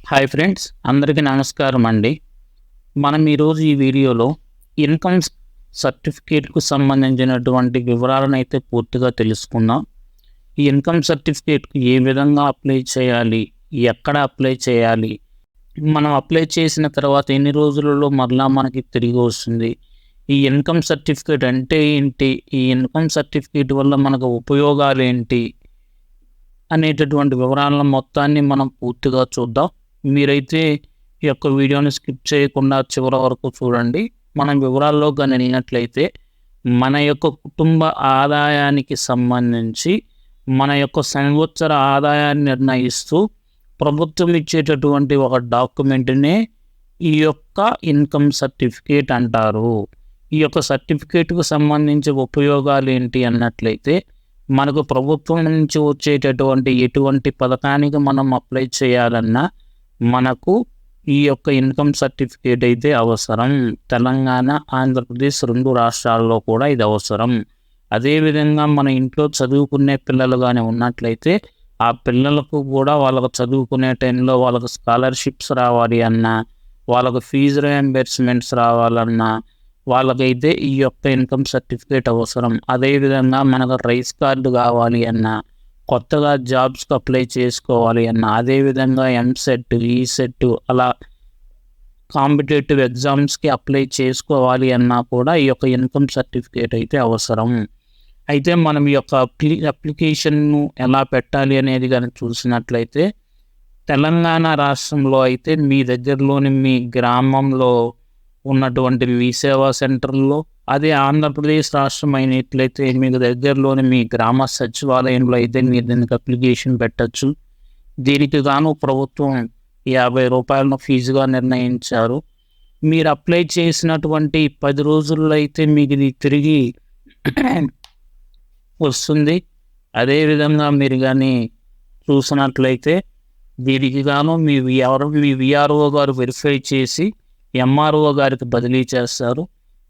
Hi friends, అందరికీ నమస్కారం అండి. మనం ఈరోజు ఈ వీడియోలో ఇన్కమ్ సర్టిఫికేట్కు సంబంధించినటువంటి వివరాలను అయితే పూర్తిగా తెలుసుకుందాం. ఈ ఇన్కమ్ సర్టిఫికేట్కు ఏ విధంగా అప్లై చేయాలి, ఎక్కడ అప్లై చేయాలి, మనం అప్లై చేసిన తర్వాత ఎన్ని రోజులలో మరలా మనకి తిరిగి వస్తుంది, ఈ ఇన్కమ్ సర్టిఫికేట్ అంటే ఏంటి, ఈ ఇన్కమ్ సర్టిఫికేట్ వల్ల మనకు ఉపయోగాలు ఏంటి అనేటటువంటి వివరాలను మొత్తాన్ని మనం పూర్తిగా చూద్దాం. మీరైతే ఈ యొక్క వీడియోని స్కిప్ చేయకుండా చివరి వరకు చూడండి. మనం వివరాల్లో కానీ వెళ్ళినట్లయితే మన యొక్క కుటుంబ ఆదాయానికి సంబంధించి మన యొక్క సంవత్సర ఆదాయాన్ని నిర్ణయిస్తూ ప్రభుత్వం ఇచ్చేటటువంటి ఒక డాక్యుమెంట్నే ఈ యొక్క ఇన్కమ్ సర్టిఫికేట్ అంటారు. ఈ యొక్క సర్టిఫికేట్కు సంబంధించి ఉపయోగాలు ఏంటి అన్నట్లయితే మనకు ప్రభుత్వం నుంచి వచ్చేటటువంటి ఎటువంటి పథకానికి మనం అప్లై చేయాలన్నా మనకు ఈ యొక్క ఇన్కమ్ సర్టిఫికేట్ అయితే అవసరం. తెలంగాణ, ఆంధ్రప్రదేశ్ 2 రాష్ట్రాల్లో కూడా ఇది అవసరం. అదేవిధంగా మన ఇంట్లో చదువుకునే పిల్లలు కానీ ఉన్నట్లయితే ఆ పిల్లలకు కూడా వాళ్ళకు చదువుకునే టైంలో వాళ్ళకు స్కాలర్షిప్స్ రావాలి అన్నా, వాళ్ళకు ఫీజు రియంబర్స్మెంట్స్ రావాలన్నా వాళ్ళకైతే ఈ యొక్క ఇన్కమ్ సర్టిఫికేట్ అవసరం. అదేవిధంగా మనకు రైస్ కార్డు కావాలి అన్నా, కొత్తగా జాబ్స్కి అప్లై చేసుకోవాలి అన్నా, అదేవిధంగా ఎంసెట్, ఈసెట్ అలా కాంపిటేటివ్ ఎగ్జామ్స్కి అప్లై చేసుకోవాలి అన్నా కూడా ఈ యొక్క ఇన్కమ్ సర్టిఫికేట్ అయితే అవసరం. అయితే మనం ఈ యొక్క అప్లికేషన్ను ఎలా పెట్టాలి అనేది కానీ చూసినట్లయితే తెలంగాణ రాష్ట్రంలో అయితే మీ దగ్గరలోని మీ గ్రామంలో ఉన్నటువంటి మీ సేవా సెంటర్లో, అదే ఆంధ్రప్రదేశ్ రాష్ట్రం అయినట్లయితే మీకు దగ్గరలోని మీ గ్రామ సచివాలయంలో అయితే మీరు దీనికి అప్లికేషన్ పెట్టచ్చు. దీనికి గాను ప్రభుత్వం 50 రూపాయలను ఫీజుగా నిర్ణయించారు. మీరు అప్లై చేసినటువంటి 10 రోజుల్లో అయితే మీకు ఇది తిరిగి వస్తుంది. అదేవిధంగా మీరు కానీ చూసినట్లయితే దీనికి గాను మీ విఆర్ఓ గారు వెరిఫై చేసి ఎంఆర్ఓ గారికి బదిలీ చేస్తారు.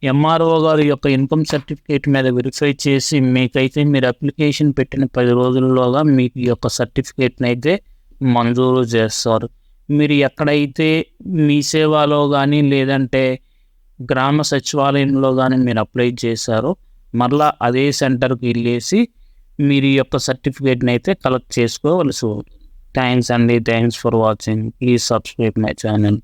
ఎంఆర్ఓ గారు యొక్క ఇన్కమ్ సర్టిఫికేట్ మీద వెరిఫై చేసి మీకైతే మీరు అప్లికేషన్ పెట్టిన 10 రోజుల్లోగా మీకు ఈ యొక్క సర్టిఫికేట్ని అయితే మంజూరు చేస్తారు. మీరు ఎక్కడైతే మీ సేవలో కానీ లేదంటే గ్రామ సచివాలయంలో కానీ మీరు అప్లై చేశారో మరలా అదే సెంటర్కి వెళ్ళేసి మీరు ఈ యొక్క సర్టిఫికేట్ని అయితే కలెక్ట్ చేసుకోవలసి ఉంటుంది. థ్యాంక్స్ అండి. Thanks for watching. Please subscribe my channel.